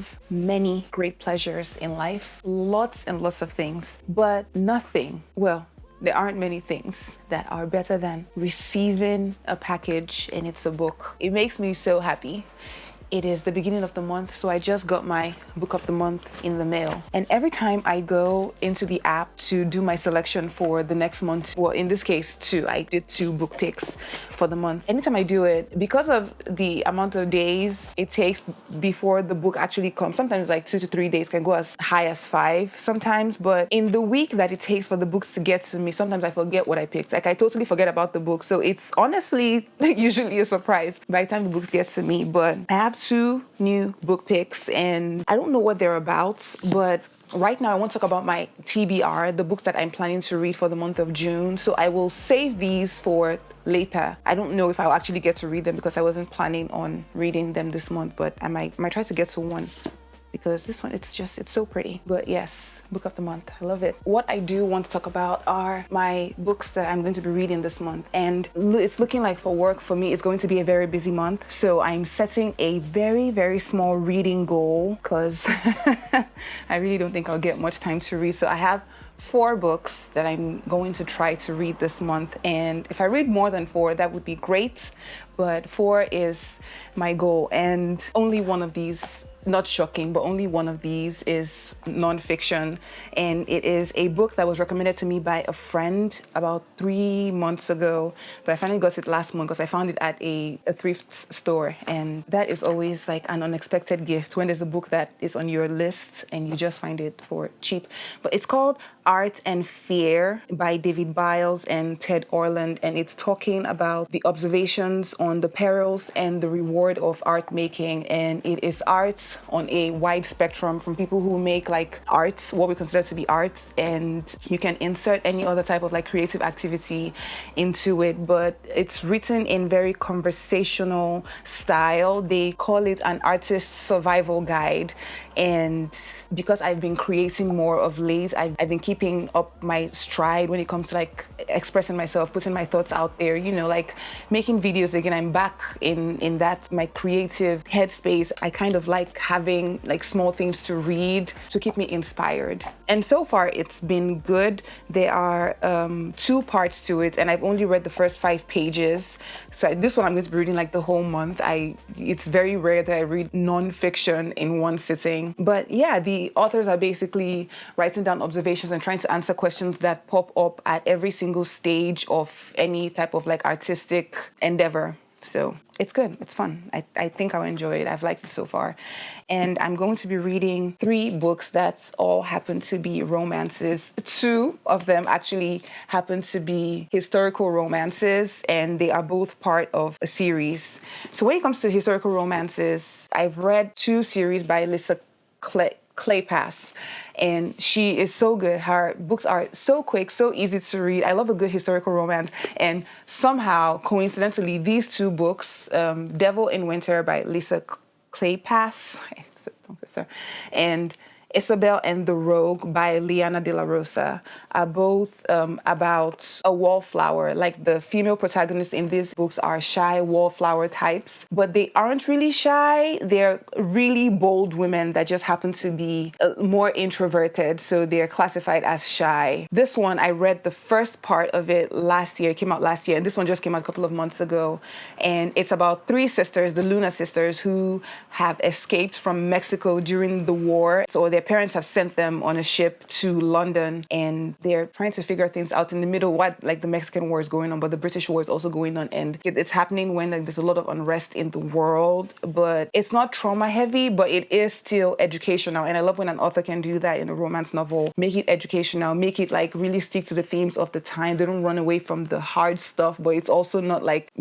have many great pleasures in life, lots and lots of things, but nothing, well, there aren't many things that are better than receiving a package and it's a book. It makes me so happy. It is the beginning of the month, so I just got my book of the month in the mail. And every time I go into the app to do my selection for the next month, well, in this case, I did 2 book picks for the month. Anytime I do it, because of the amount of days it takes before the book actually comes, sometimes like 2 to 3 days, can go as high as 5 sometimes. But in the week that it takes for the books to get to me, sometimes I forget what I picked. Like I totally forget about the book. So it's honestly usually a surprise by the time the book gets to me. But I have 2 new book picks and I don't know what they're about, but right now I want to talk about my TBR, the books that I'm planning to read for the month of June. So I will save these for later. I don't know if I'll actually get to read them because I wasn't planning on reading them this month, but I might try to get to one because this one, it's so pretty. But yes, book of the month, I love it. What I do want to talk about are my books that I'm going to be reading this month. And it's looking like for work, for me, it's going to be a very busy month. So I'm setting a very, very small reading goal because I really don't think I'll get much time to read. So I have 4 books that I'm going to try to read this month. And if I read more than 4, that would be great. But 4 is my goal. And only one of these, not shocking, but only one of these is nonfiction. And it is a book that was recommended to me by a friend about 3 months ago. But I finally got it last month because I found it at a thrift store. And that is always like an unexpected gift when there's a book that is on your list and you just find it for cheap. But it's called Art and Fear by David Biles and Ted Orland. And it's talking about the observations on the perils and the reward of art making. And it is art on a wide spectrum, from people who make like art, what we consider to be art, and you can insert any other type of like creative activity into it, but it's written in very conversational style. They call it an artist's survival guide. And because I've been creating more of late, I've been keeping up my stride when it comes to like expressing myself, putting my thoughts out there, like making videos again. I'm back in that, my creative headspace. I kind of like having like small things to read to keep me inspired. And so far it's been good. There are 2 parts to it and I've only read the first 5 pages. So this one I'm going to be reading like the whole month. It's very rare that I read non-fiction in one sitting. But yeah, the authors are basically writing down observations and trying to answer questions that pop up at every single stage of any type of like artistic endeavor. So it's good. It's fun. I think I'll enjoy it. I've liked it so far. And I'm going to be reading 3 books that all happen to be romances. 2 of them actually happen to be historical romances, and they are both part of a series. So when it comes to historical romances, I've read 2 series by Lisa Claypass, and she is so good. Her books are so quick, so easy to read. I love a good historical romance, and somehow, coincidentally, these 2 books, Devil in Winter by Lisa Claypass, and Isabel and the Rogue by Liana de la Rosa are both about a wallflower. Like the female protagonists in these books are shy wallflower types, but they aren't really shy. They're really bold women that just happen to be more introverted, so they're classified as shy. This one, I read the first part of it last year. It came out last year, and this one just came out a couple of months ago. And it's about 3 sisters, the Luna sisters, who have escaped from Mexico during the war. So their parents have sent them on a ship to London, and they're trying to figure things out in the middle. What like the Mexican war is going on, but the British war is also going on, and it's happening when like there's a lot of unrest in the world. But it's not trauma heavy, but it is still educational. And I love when an author can do that in a romance novel. Make it educational, make it like really stick to the themes of the time. They don't run away from the hard stuff, but it's also not like,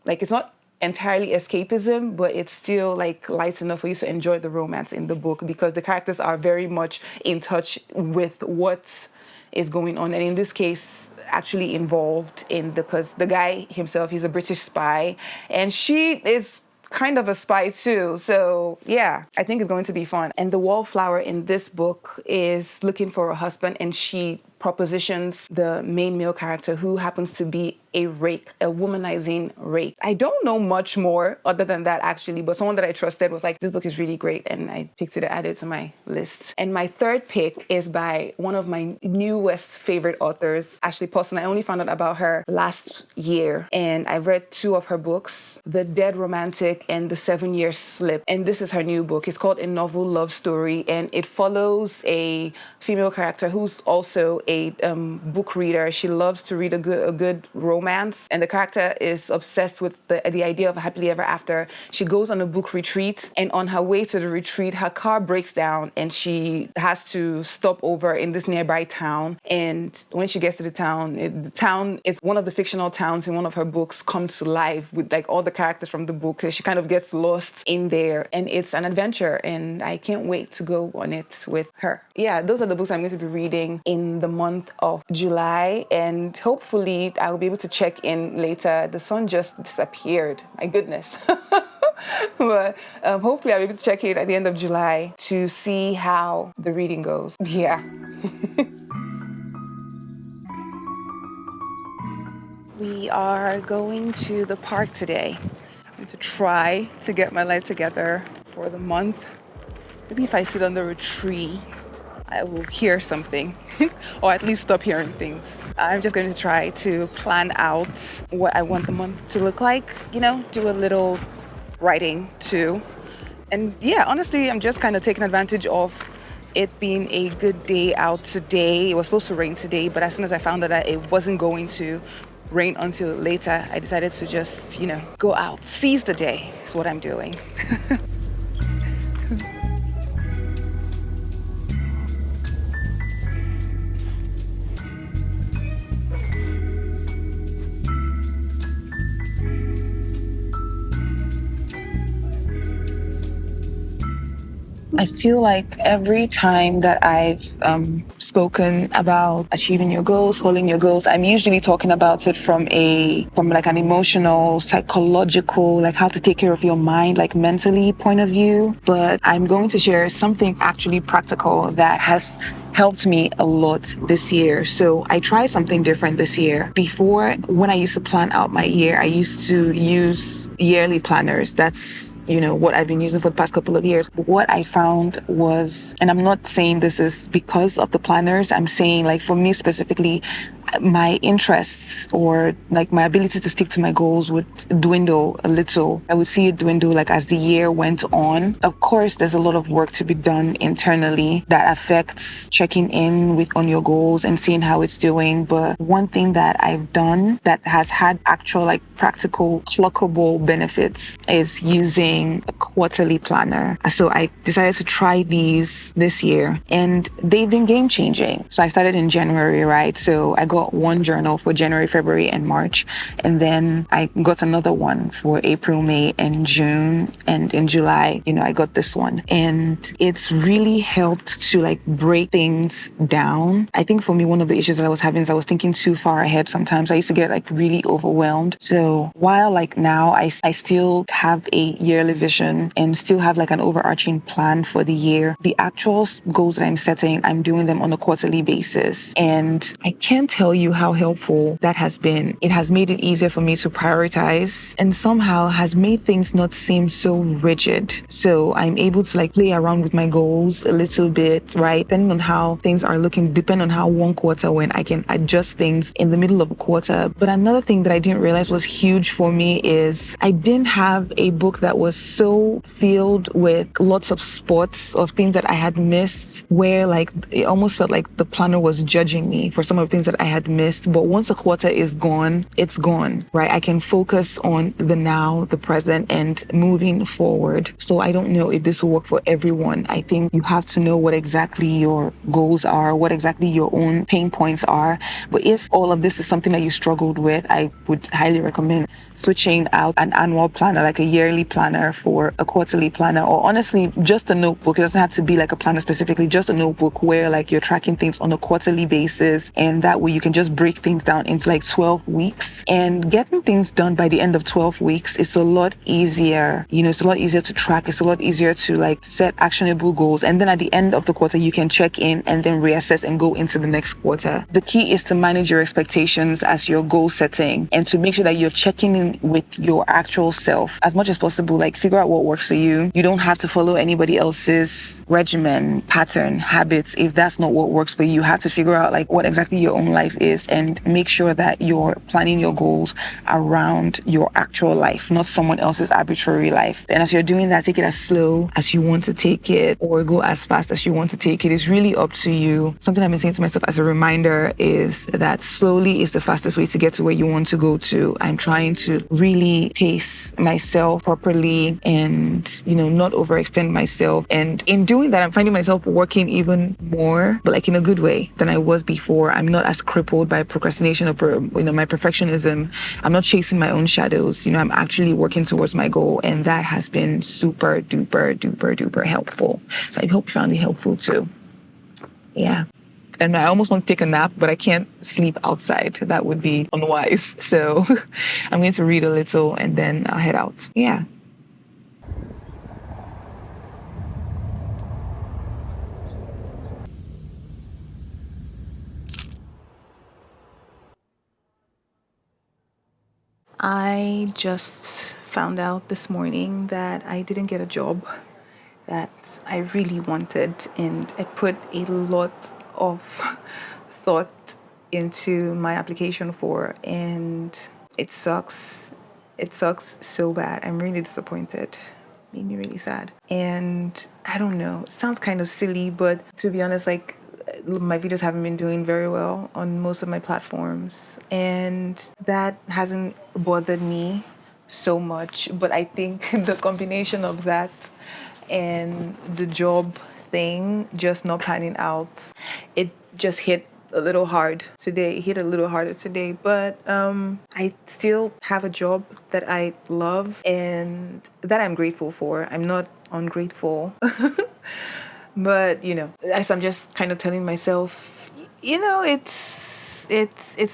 like it's not entirely escapism, but it's still like light enough for you to enjoy the romance in the book, because the characters are very much in touch with what is going on, and in this case actually involved in, because the guy himself, he's a British spy and she is kind of a spy too. So yeah, I think it's going to be fun. And the wallflower in this book is looking for a husband, and she propositions the main male character, who happens to be a rake, a womanizing rake. I don't know much more other than that, actually, but someone that I trusted was like, this book is really great, and I picked it and added it to my list. And my third pick is by one of my newest favorite authors, Ashley Paulson. I only found out about her last year, and I read 2 of her books, The Dead Romantic and The 7-Year Slip. And this is her new book. It's called A Novel Love Story, and it follows a female character who's also a book reader. She loves to read a good romance, and the character is obsessed with the idea of a happily ever after. She goes on a book retreat, and on her way to the retreat, her car breaks down, and she has to stop over in this nearby town. And when she gets to the town is one of the fictional towns in one of her books come to life with like all the characters from the book. She kind of gets lost in there, and it's an adventure, and I can't wait to go on it with her. Yeah, those are the books I'm going to be reading in the month of July, and hopefully I'll be able to check in later. The sun just disappeared. My goodness. But hopefully I'll be able to check in at the end of July to see how the reading goes. Yeah. We are going to the park today. I'm going to try to get my life together for the month. Maybe if I sit under a tree, I will hear something, or at least stop hearing things. I'm just going to try to plan out what I want the month to look like, do a little writing too. And yeah, honestly, I'm just kind of taking advantage of it being a good day out today. It was supposed to rain today, but as soon as I found out that it wasn't going to rain until later, I decided to just, go out, seize the day is what I'm doing. I feel like every time that I've spoken about achieving your goals, following your goals, I'm usually talking about it from like an emotional, psychological, like how to take care of your mind, like mentally point of view. But I'm going to share something actually practical that has helped me a lot this year. So I tried something different this year. Before, when I used to plan out my year, I used to use yearly planners. That's what I've been using for the past couple of years. But what I found was, and I'm not saying this is because of the planners, I'm saying like for me specifically, my interests or like my ability to stick to my goals would dwindle a little. I would see it dwindle like as the year went on. Of course, there's a lot of work to be done internally that affects checking in on your goals and seeing how it's doing. But one thing that I've done that has had actual like practical clockable benefits is using a quarterly planner. So I decided to try these this year, and they've been game changing. So I started in January, right? So I got one journal for January, February, and March. And then I got another one for April, May, and June. And in July, I got this one. And it's really helped to like break things down. I think for me, one of the issues that I was having is I was thinking too far ahead sometimes. I used to get like really overwhelmed. So while like now I still have a yearly vision and still have like an overarching plan for the year, the actual goals that I'm setting, I'm doing them on a quarterly basis. And I can't tell you how helpful that has been. It has made it easier for me to prioritize and somehow has made things not seem so rigid. So I'm able to like play around with my goals a little bit, right? Depending on how things are looking, depending on how one quarter went, I can adjust things in the middle of a quarter. But another thing that I didn't realize was huge for me is I didn't have a book that was so filled with lots of spots of things that I had missed, where like it almost felt like the planner was judging me for some of the things that I had missed. But once a quarter is gone, it's gone, right? I can focus on the now, the present, and moving forward. So I don't know if this will work for everyone. I think you have to know what exactly your goals are, what exactly your own pain points are. But if all of this is something that you struggled with, I would highly recommend switching out an annual planner, like a yearly planner, for a quarterly planner, or honestly, just a notebook. It doesn't have to be like a planner specifically, just a notebook where like you're tracking things on a quarterly basis. And that way you can can just break things down into like 12 weeks, and getting things done by the end of 12 weeks is a lot easier. It's a lot easier to track. It's a lot easier to like set actionable goals. And then at the end of the quarter, you can check in and then reassess and go into the next quarter. The key is to manage your expectations as your goal setting, and to make sure that you're checking in with your actual self as much as possible. Like, figure out what works for you. You don't have to follow anybody else's regimen, pattern, habits. If that's not what works for you, you have to figure out like what exactly your own life is, and make sure that you're planning your goals around your actual life, not someone else's arbitrary life. And as you're doing that, take it as slow as you want to take it, or go as fast as you want to take it. It's really up to you. Something I've been saying to myself as a reminder is that slowly is the fastest way to get to where you want to go to. I'm trying to really pace myself properly and, not overextend myself. And in doing that, I'm finding myself working even more, but like in a good way, than I was before. I'm not as crippled by procrastination or, my perfectionism. I'm not chasing my own shadows. I'm actually working towards my goal. And that has been super duper, duper, duper helpful. So I hope you found it helpful too. Yeah. And I almost want to take a nap, but I can't sleep outside. That would be unwise. So I'm going to read a little and then I'll head out. Yeah. I just found out this morning that I didn't get a job that I really wanted, and I put a lot of thought into my application for, and it sucks. It sucks so bad. I'm really disappointed. Made me really sad. And I don't know, it sounds kind of silly, but to be honest, like, my videos haven't been doing very well on most of my platforms, and that hasn't bothered me so much. But I think the combination of that and the job thing just not panning out, it just hit a little hard today. It hit a little harder today, but I still have a job that I love and that I'm grateful for. I'm not ungrateful. But, as I'm just kind of telling myself, it's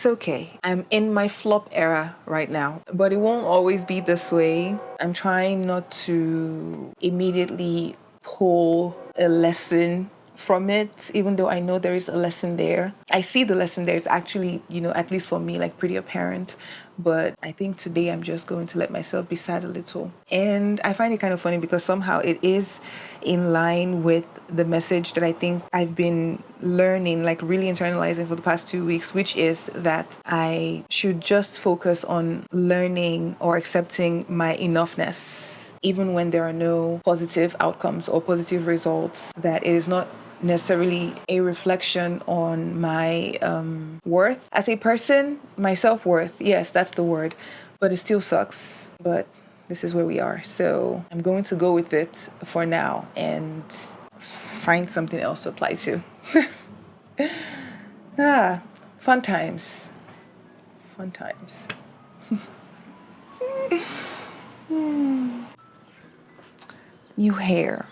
okay. I'm in my flop era right now, but it won't always be this way. I'm trying not to immediately pull a lesson from it, even though I know there is a lesson there. I see the lesson there. It's actually, at least for me, like pretty apparent. But I think today I'm just going to let myself be sad a little. And I find it kind of funny because somehow it is in line with the message that I think I've been learning, like really internalizing for the past 2 weeks, which is that I should just focus on learning or accepting my enoughness, even when there are no positive outcomes or positive results, that it is not necessarily a reflection on my worth as a person, my self-worth. Yes, that's the word, but it still sucks. But this is where we are. So I'm going to go with it for now and find something else to apply to. Fun times. Fun times. New hair.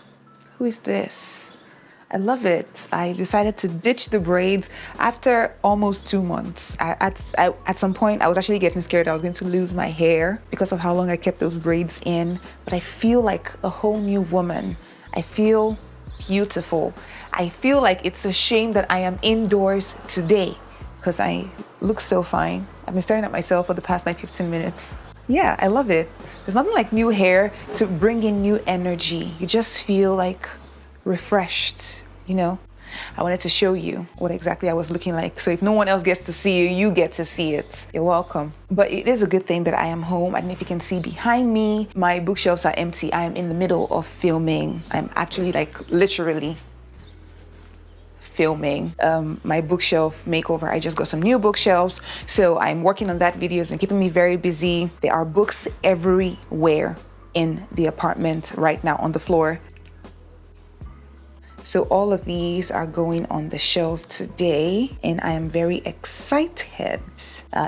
Who is this? I love it. I decided to ditch the braids after almost 2 months. At some point, I was actually getting scared I was going to lose my hair because of how long I kept those braids in. But I feel like a whole new woman. I feel beautiful. I feel like it's a shame that I am indoors today because I look so fine. I've been staring at myself for the past 15 minutes. Yeah, I love it. There's nothing like new hair to bring in new energy. You just feel like refreshed, I wanted to show you what exactly I was looking like. So if no one else gets to see you get to see it. You're welcome. But it is a good thing that I am home. I don't know if you can see behind me. My bookshelves are empty. I am in the middle of filming. I'm actually literally filming my bookshelf makeover. I just got some new bookshelves. So I'm working on that video. It's been keeping me very busy. There are books everywhere in the apartment right now on the floor. So all of these are going on the shelf today, and I am very excited.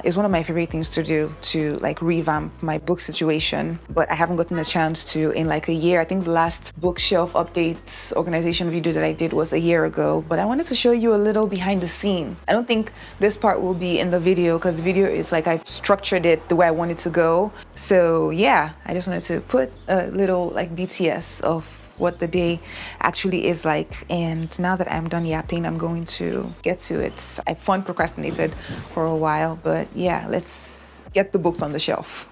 It's one of my favorite things to do, to like revamp my book situation, but I haven't gotten a chance to in like a year. I think the last bookshelf updates organization video that I did was a year ago, but I wanted to show you a little behind the scene. I don't think this part will be in the video because the video is like I've structured it the way I want it to go. So yeah, I just wanted to put a little like BTS of what the day actually is like. And now that I'm done yapping, I'm going to get to it. I procrastinated for a while, but yeah, let's get the books on the shelf.